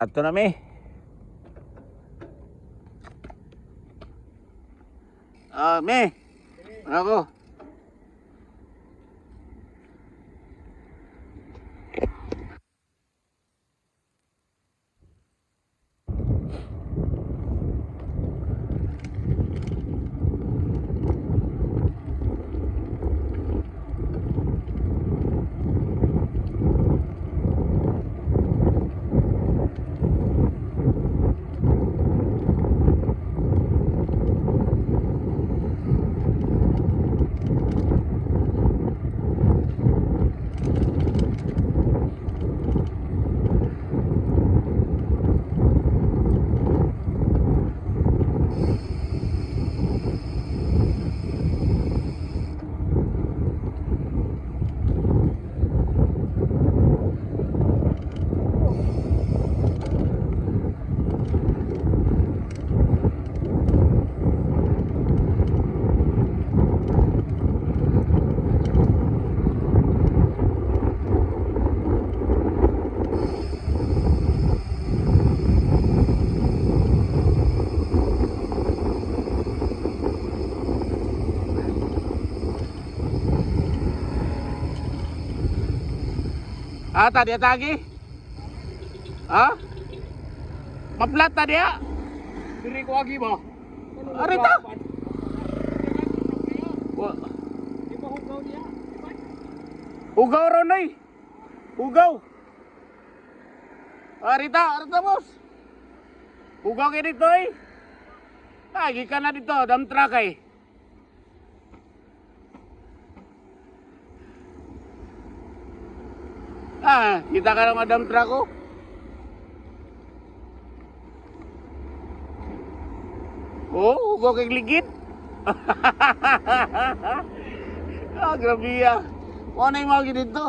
Ato na mi. Mi. Ako. Tadi lagi. Maplat tadi ya. Diri ko agi ba? Arita. Di ba hugaw niya? Ugaw ron ay. Ugaw. Arita boss. Ugaw kayo dito eh. Lagi ka na dito, dump truck eh. Kita ka ng dump truck ko. Ugaw kay ligid. Grabe ya. Ano yung mga dito?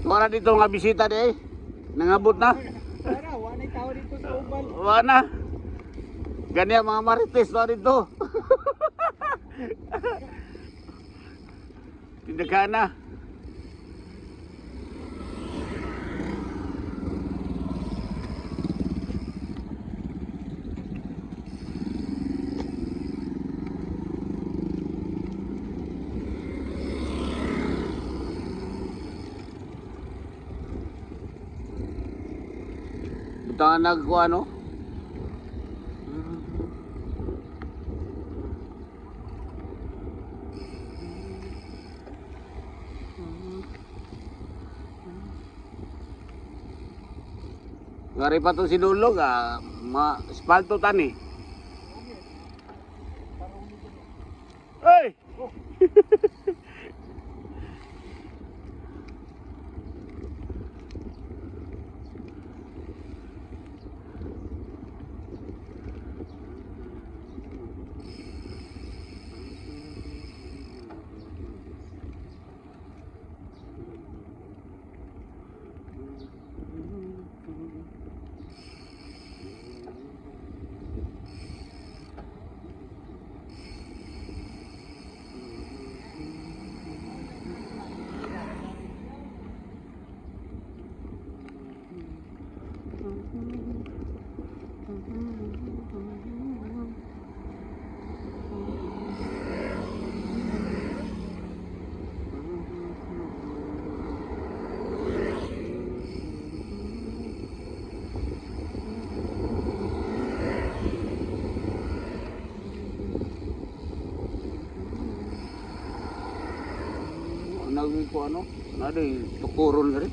Wala dito nga bisita di eh. Nangabot na. Wala, wala tao dito sa ubal. Wala. Ganyan mga marites na dito. Tindagaan na. Ito nga nagkuha no? Ngari pa to si Dulog espalto tani. Hey! Nagwi ko ano? Nada tukuron rin.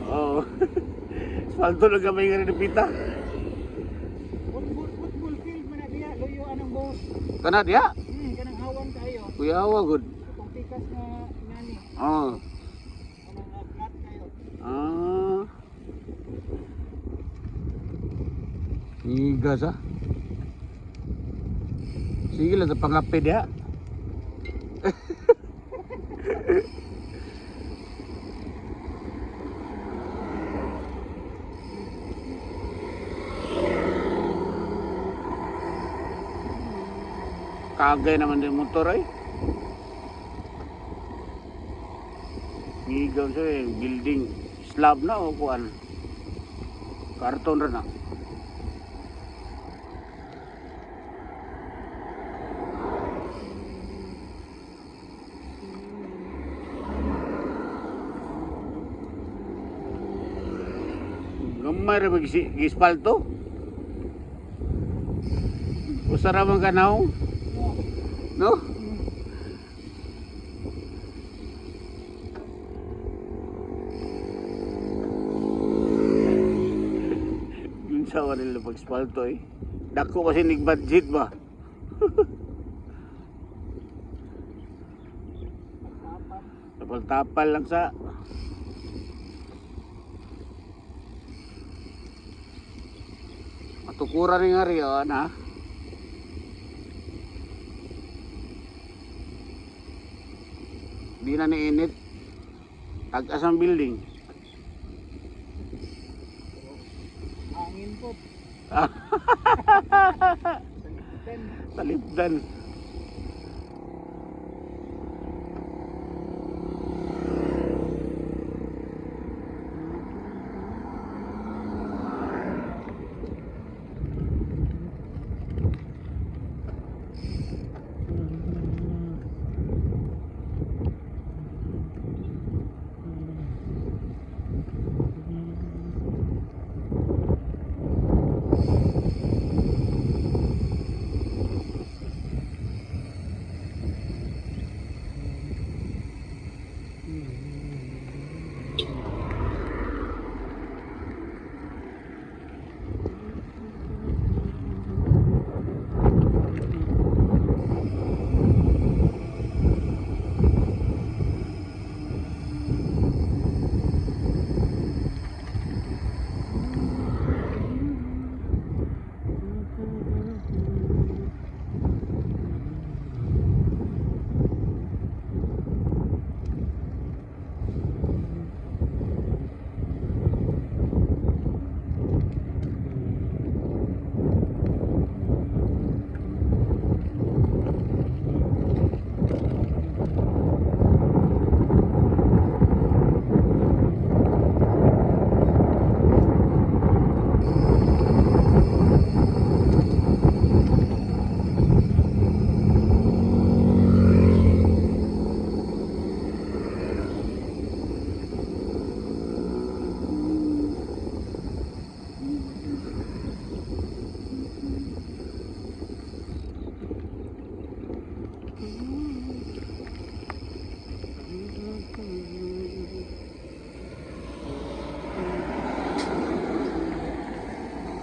Oh. Salto na gamay nga rin pita. Football field man na diya, loyo anang boss. Kana dia? Kanang hawan kayo. Kuya awa good. Itong pikas na nani. Oh. Kanang flat kayo. Igas ah. Sige lang sa pangapi dia. Kagay naman din motor ay. Ngigaw siya eh, building. Slab na o kuan. Karton rin na. Gamay rin mag-gispalto. Usara man ka na no? Yun sa nila pag-spalto eh. Dako kasi nig-budget ba? Tapal-tapal lang sa matukuran rin nga rin yun ha. Di na niinit. Tagas ang building. Hangin po. Talibdan.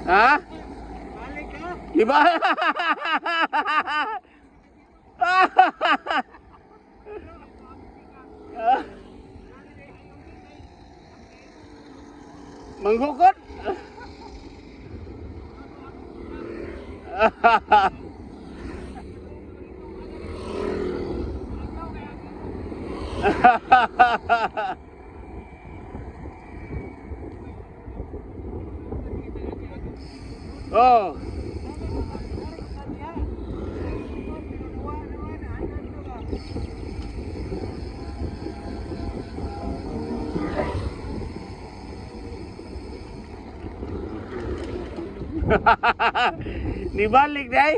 Ha? Balik ka. Di ba? Manggukot? Oh. Di balik deh.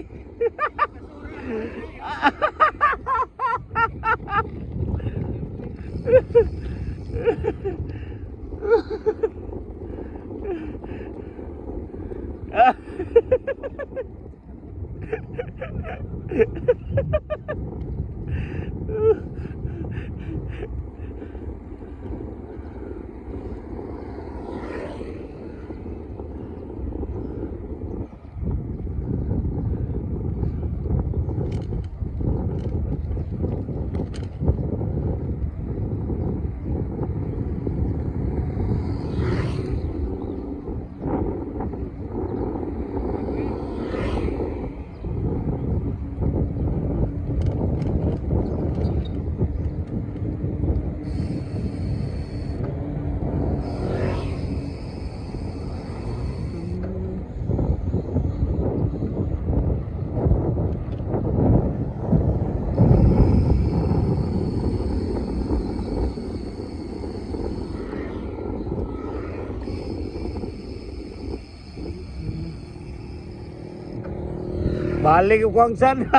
Balik ko ang san.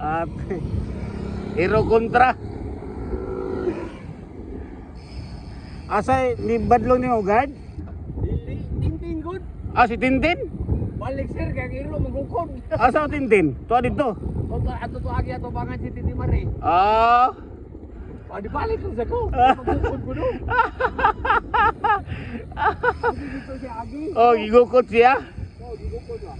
At hero kontra. Asay ni badlong ni Ugad? Tintin good. Ah, si Tintin? Balik sir, kaya kiro magukod. Asa ang Tintin? Tuwa dito. Oto, ato to agi ato pangan si Titi Mari. Ah. O, di balik ko sa ko. Magukod ko doon. Dito si Agi. Oh, gigukot siya. O, gugukod ba?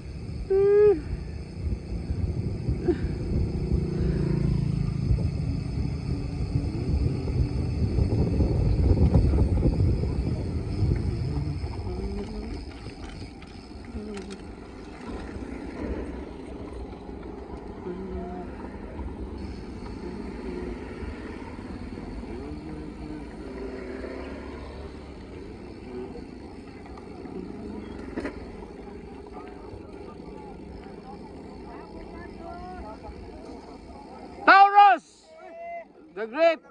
Taurus! The Great!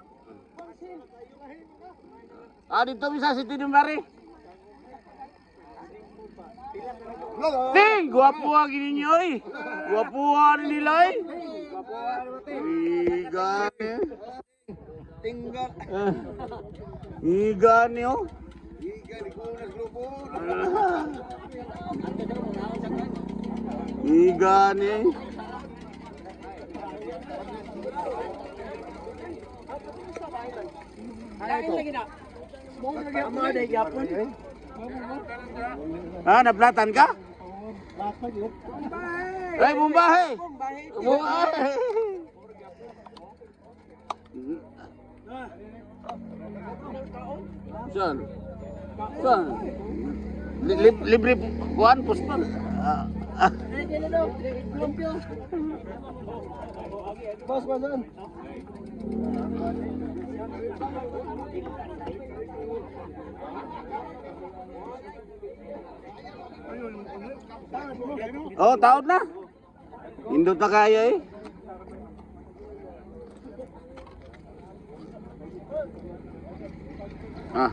Ah, dito bisa si Tini Mari. Ting! Guwapuha gini niyo eh. Guwapuha rin nila eh. Igani. Tinggal. Igani oh. Igani. Kain lagi na. Amo ada yapon. Ah, naplatan ka? Lakad yo. Ay, Bumbahe! Bumbahe! Saan? Saan? Libre kuhan, puspon. Bos, bosan. Oh, taon na. Indot na kaya eh. Ah.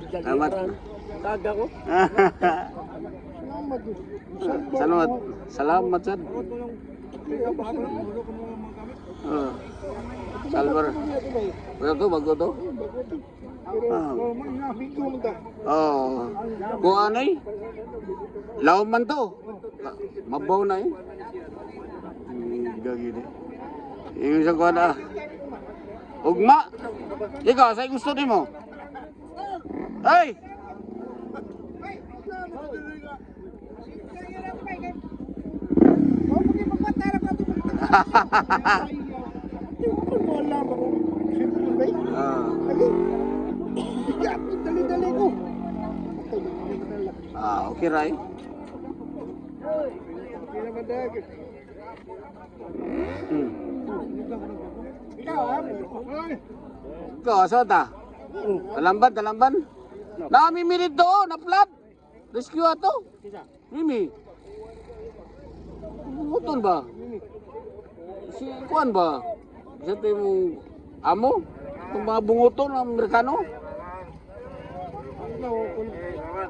Salamat. Taga ko. Salamat. Salamat, Sad. Oh. Salvar. Bago to? Ah. Oh. Kung ano eh? Laom man to. Mabaw na eh. Gagi eh. Yung isang kuha na. Ugma! Ikaw, sa'yo gusto din mo? Ay! Dali-dali ko. Ah, okay, Ray. Ikaw, asa ta? Talamban. Namimilit doon, na-flat. Rescue ato. Mimi. Bungutol ba? Si Kuan ba? Isa ito yung amo? Itong mga bungutol ng Amerikano?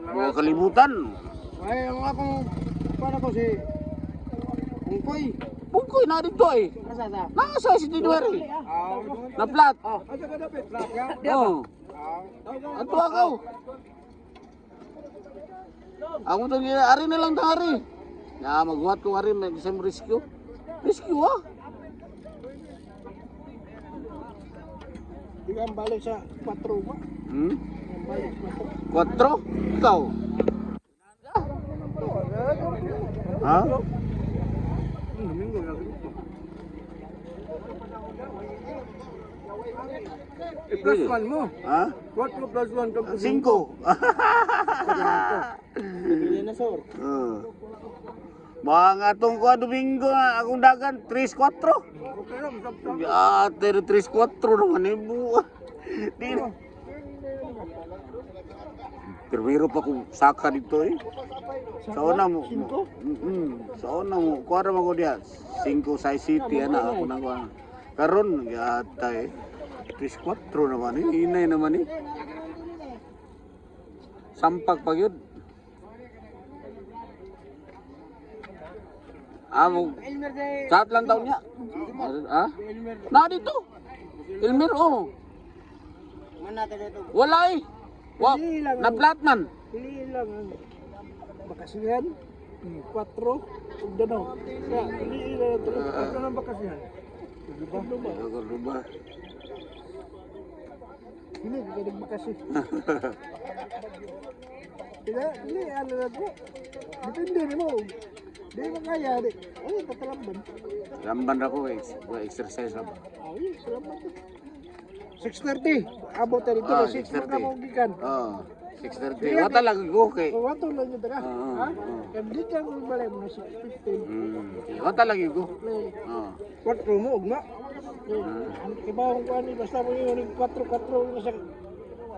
Mga kalibutan. Ay, ang akong para ko si Bungkoy. Bungkoy na dito eh. Asa sa? Nasa si Tinuari. Na-flat. Asa ka dapat? Flat ka? Oo. Ato ako. Ako ito ari na lang tangari. Ya, magbuhat ko ari, may isang rescue. Rescue ah. Di ka balik sa 4 ba? Hmm? Balik 4? Ikaw? Ha? Domingo lagi. Plus 1 mo. Ha? 4 plus 1 ka. 5. Hindi na sir. Mga itong kuha Domingo na akong dagan 3-4. Okay lang, sab-sab. Ya, 3-4 naman ibu. Di na. Pero mayroon pa kong saka dito eh. Sa una mo. Sa una mo. Kuha naman ko diya. 5 size city na ako na kuha. Karon, yata eh. 3-4 naman eh. Inay naman eh. Sampag pag yun. Amo, Elmer de... chat lang daw niya. Ha? Elmer. Na dito. Elmer, oh. Mana natin ito. Wala eh. Wa, na flat man. Piliin lang ang bakasyon, 4, ug danaw. Kaya piliin lang ito. Ano ng bakasyon? Diba? Diba? Hindi, hindi nagbakasyon. Hindi, ano na ito. Depende mo. Di mo kaya, di. Ay, tatalamban. Lamban ako eh. Exercise lang. Ay, salamat. 6:30. Abot na dito. 6 6:30. mga gikan. Oo. 6:30. Wata lagi ko kay. Wato lang yun taga. Oo, Ha? oo. Kandi ka mo balay mo na 6:15. Wata lagi ko. Oo. 4 mo, ugma. Ibawang ko ani, basta mo yung 4 na siya.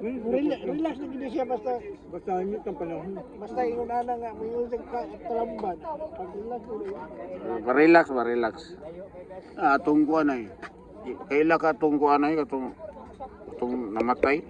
Relax na gini siya basta. Basta nyo kang panahon. Basta yung nana nga, may yung talamban. Pag relax mo Relax ba, relax. Atong kuan ay. Kaila ka atong kuan ay katong namatay.